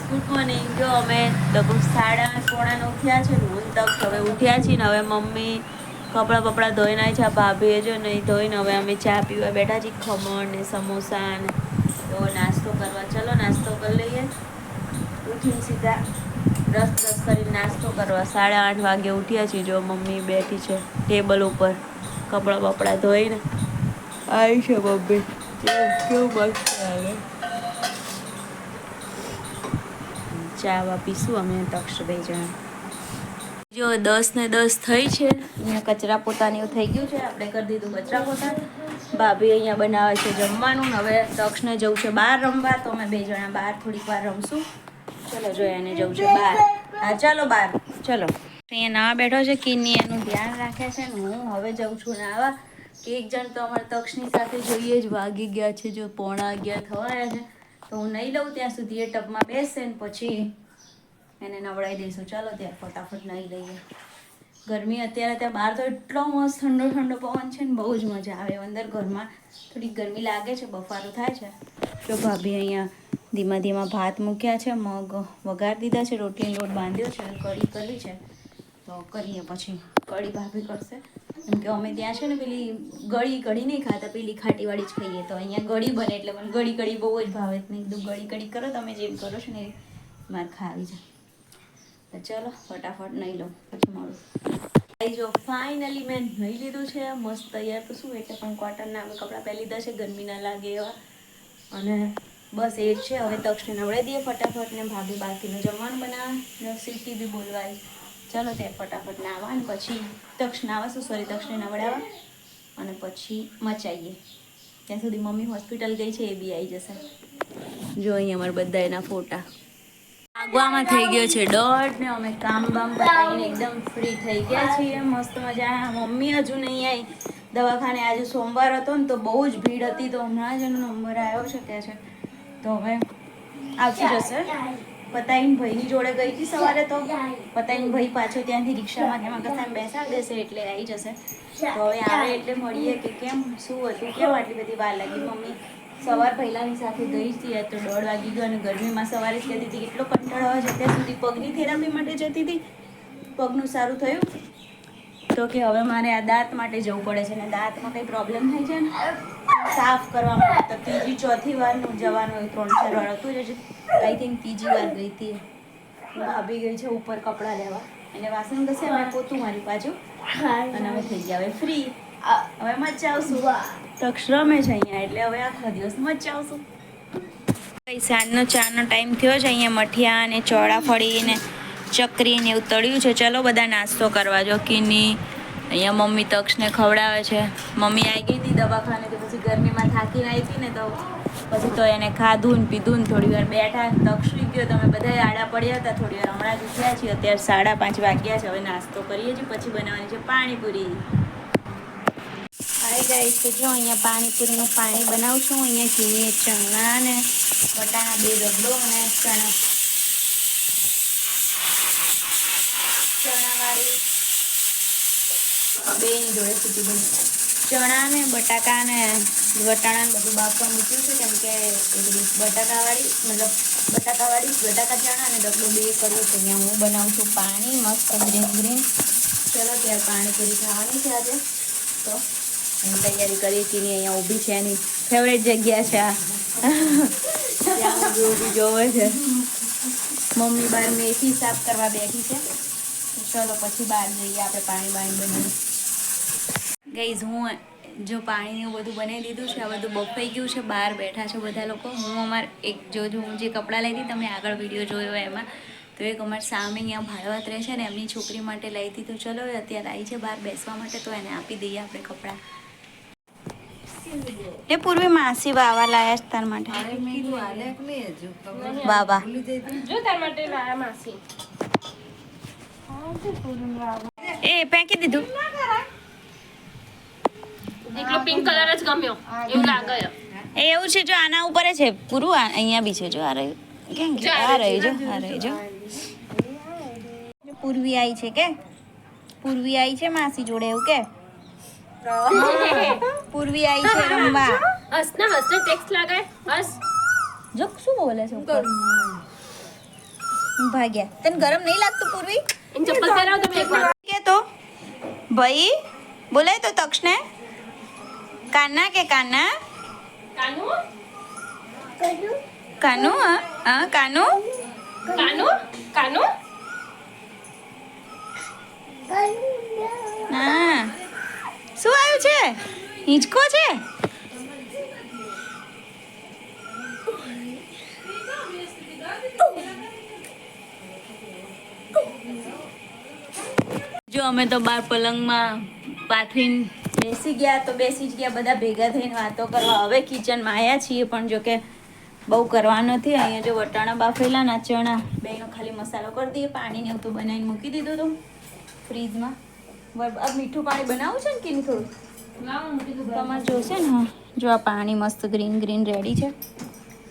Good morning. જો અમે લગભગ 8:30 પોણા 9 થયા છે ને હું તક હવે ઉઠ્યા છીએ ને હવે મમ્મી કપડાં બપડા ધોઈને આવી છે. ભાભીએ જો નહીં ધોઈને હવે અમે ચા પીવા બેઠા છીએ. ખમણ ને સમોસા ને તો નાસ્તો કરવા. ચલો નાસ્તો કરી લઈએ. ઉઠીને સીધા રસ કરીને નાસ્તો કરવા. 8:30 વાગે ઉઠ્યા છીએ. જો મમ્મી બેઠી છે ટેબલ ઉપર કપડાં બપડા ધોઈને આવી છે મમ્મી. કેવું મસ્ત આવે. ચા પીશું અમે તક્ષ 2 જણા. જો 10:10 થઈ છે. અહીંયા કચરા પોતાની એવું થઈ ગયું છે. આપણે કરી દીધું કચરા પોતા. ભાભી અહીંયા બનાવે છે જમવાનું. હવે તક્ષને જવું છે બહાર રમવા તો અમે 2 જણા બહાર થોડીક વાર રમશું. ચલો જો એને જવું છે બહાર. હા ચાલો બહાર ચલો. અહીંયા નાવા બેઠો છે. કિન્ની એનું ધ્યાન રાખે છે ને હું હવે જઉં છું નાવા. એક જણ તો અમારા તક્ષની સાથે જોઈએ જ. વાગી ગયા છે જો 11:15 થવાયા છે. તો હું નહીં લઉં ત્યાં સુધી એ ટબમાં બેસે ને પછી એને નવડાવી દઈશું. ચાલો ત્યાં ફટાફટ નહીં લઈએ. ગરમી અત્યારે ત્યાં બહાર તો એટલો મસ્ત ઠંડો ઠંડો પવન છે ને બહુ જ મજા આવે. અંદર ઘરમાં થોડીક ગરમી લાગે છે, બફારો થાય છે. જો ભાભી અહીંયા ધીમા ધીમા ભાત મૂક્યા છે, મગ વઘાર દીધા છે, રોટલીનો લોટ બાંધ્યો છે, કઢી કરવી છે તો કરીએ. પછી કઢી ભાભી કરશે કેમ કે અમે ત્યાં છે ને પેલી કઢી નહીં ખાતા, પેલી ખાટીવાળી જ ખાઈએ. તો અહીંયા ગળી બને એટલે મને કઢી બહુ જ ભાવે. મેં કીધું કઢી કરો તમે જેમ કરો છો ને મારે ખાવી છે. તો ચલો ફટાફટ નહીં લઉં પછી મળું. જો ફાઇનલી મેં નહીં લીધું છે મસ્ત તૈયાર. તો શું એટલે પણ કોટનના અમે કપડાં પહેરી લીધા છે ગરમી ના લાગે એવા. અને બસ એ જ છે. હવે તક્ષને નવડાવી દઈએ ફટાફટ ને ભાભી બાકીનું જમવાનું બનાવે. સીટી બી બોલવાય. ચલો ત્યાં ફટાફટ નાવા અને પછી તક્ષ નાવાશું. તક્ષને નવડાવવા અને પછી મચાઈએ. ત્યાં સુધી મમ્મી હોસ્પિટલ ગઈ છે એ બી આવી જશે. જો અહીંયા અમારા બધા એના ફોટા. આગવામાં થઈ ગયો છે 1:30 ને અમે કામ બામ પતાવીને એકદમ ફ્રી થઈ ગયા છીએ. મસ્ત મજા. મમ્મી હજુ નહીં આવી દવાખાને. આજે સોમવાર હતો ને તો બહુ જ ભીડ હતી. તો હમણાં જ એનો નંબર આવ્યો છે કે છે તો હવે આવતી જશે. પતાઈને ભાઈની જોડે ગઈ હતી સવારે તો પતાઈને ભાઈ પાછો ત્યાંથી રિક્ષામાં એમાં કસાને બેસાડી દેશે એટલે આવી જશે. તો હવે આવે એટલે મળીએ કે કેમ શું હતું, કેમ આટલી બધી વાર લાગી. મમ્મી સવાર પહેલાંની સાથે ગઈ હતી તો 1:30 વાગી ગયો અને ગરમીમાં સવારે જ કહેતી હતી કેટલો કંટાળો આવે છે. અત્યાર સુધી પગની થેરાપી માટે જતી હતી. પગનું સારું થયું તો કે હવે મારે આ દાંત માટે જવું પડે છે ને દાંતમાં કંઈ પ્રોબ્લેમ થાય છે ને સાફ કરવા માટે. તો ત્રીજી ચોથી વાર જવાનું 3-4 વાર હતું જ. આઈ થિંક ત્રીજી વાર ગઈ હતી. ભાભી ગઈ છે ઉપર કપડાં લેવા અને વાસણ ઘસે અમે પોતું મારી પાછું અને અમે થઈ ગયા હવે ફ્રી. હવે મચાવશું. તક્ષ રમે છે અહીંયા એટલે હવે આખો દિવસ મચાવશું. સાંજનો ચાનો ટાઈમ થયો છે. અહીંયા મઠિયા અને ચોળાફળી ને ચકરી ને એવું તળ્યું છે. ચલો બધા નાસ્તો કરવા. જો કિની અહીંયા મમ્મી તક્ષને ખવડાવે છે. મમ્મી આવી ગઈ હતી દવાખાને તો પછી ગરમીમાં થાકીને આવી હતી ને તો પછી તો એને ખાધું ને પીધું ને થોડી વાર બેઠા. તક્ષ સુઈ ગયો. તમે બધા આડા પડ્યા હતા. થોડી વાર હમણાં જ ઉઠ્યા છીએ. અત્યારે 5:30 વાગ્યા છે. હવે નાસ્તો કરીએ છીએ પછી બનાવવાની છે પાણીપુરી. હાય ગાઈસ, તો જો અહીંયા પાણીપુરીનું પાણી બનાવું છું. અહીંયા ઘીની ચણા ને બટાણા 2 રગડો અને ચણાવાળી 2ની જોડે સીટી બની. ચણા ને બટાકા ને વટાણા ને બધું બાફવા મૂક્યું છે કેમ કે બટાકાવાળી બટાકા ચણા અને રગડો 2 કરવું છે. અહીંયા હું બનાવું છું પાણી મસ્ત ગ્રીન. ચલો ત્યારે પાણીપુરી ખાવાની છે આજે તો એની તૈયારી કરીએ છીએ. અહીંયા ઊભી છે એની ફેવરેટ જગ્યા છે આ. ત્યાં ઊભી જોવે છે. મમ્મી બહાર મેથી સાફ કરવા બેઠી છે. ચલો પછી બહાર જઈએ આપણે પાણી બનાવી. ગઈઝ હું જો પાણીને એવું બધું બનાવી દીધું છે. આ બધું બફાઈ ગયું છે. બહાર બેઠા છે બધા લોકો. હું અમારે હું જે કપડાં લઈ હતી તમે આગળ વિડીયો જોયો એમાં તો એક અમારે સામે અહીંયા ભાડવત રહે છે ને એમની છોકરી માટે લઈ હતી. તો ચલો અત્યારે આવી છે બહાર બેસવા માટે તો એને આપી દઈએ આપણે કપડાં. એ પૂર્વી માસી વાવા લાયા છે તાર માટે. વાવા જો તાર માટે લાયા માસી. એ પેકી દીધું. એકલો પિંક કલર જ ગમ્યો એવું લાગે. એવું છે જો આના ઉપર છે પૂરું. અહીંયા બી છે જો આ રહ્યું. કેમ કે આ રહી જો પૂર્વી આવી છે કે પૂર્વી આવી છે માસી જોડે એવું કે પૂર્વી આવી છે રમવા. હસ ના હસ ને ટેક્સ્ટ લાગે હસ. જો શું બોલે છે ઉપર ભાગ્યા. તને ગરમ નહીં લાગતું પૂર્વી? એની ચપ્પલ પહેરાવ તમે એકવાર. કે તો ભાઈ બોલાય તો તક્ષને કાના કે કાના કાનુ કાનુ હા કાનુ કાનુ કાનુ હા શું આવ્યું છે હિંચકો છે જો અમે તો બાર પલંગમાં પાથરીને બેસી ગયા તો બેસી જ ગયા બધા ભેગા થઈને વાતો કરવા. હવે કિચનમાં આવ્યા છીએ પણ જો કે બહુ કરવા નથી. અહીંયા જો વટાણા બાફેલા ના ચણા બેનો ખાલી મસાલો કરી દઈએ. પાણીને એવું તો બનાવીને મૂકી દીધું હતું ફ્રીજમાં. अब મીઠું પાણી બનાવવું છે ને કે નહીં થોડું તમારે જોશે ને. હા જો આ પાણી મસ્ત ગ્રીન ગ્રીન રેડી છે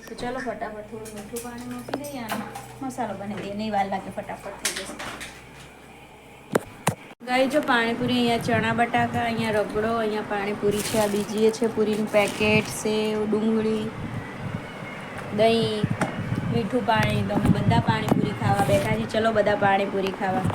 તો ચલો ફટાફટ થોડું મીઠું પાણી મૂકી દઈએ અને મસાલો બનાવી દઈએ. નહીં વાર લાગે ફટાફટ થઈ જશે. ગાઈ જો પાણીપુરી અહીંયા ચણા બટાકા અહીંયા રગડો અહીંયા પાણીપુરી છે. આ બીજી છે પૂરીનું પેકેટ સેવ ડુંગળી દહીં મીઠું પાણી. તો અમે બધા પાણીપુરી ખાવા બેઠા છીએ. ચલો બધા પાણીપુરી ખાવા.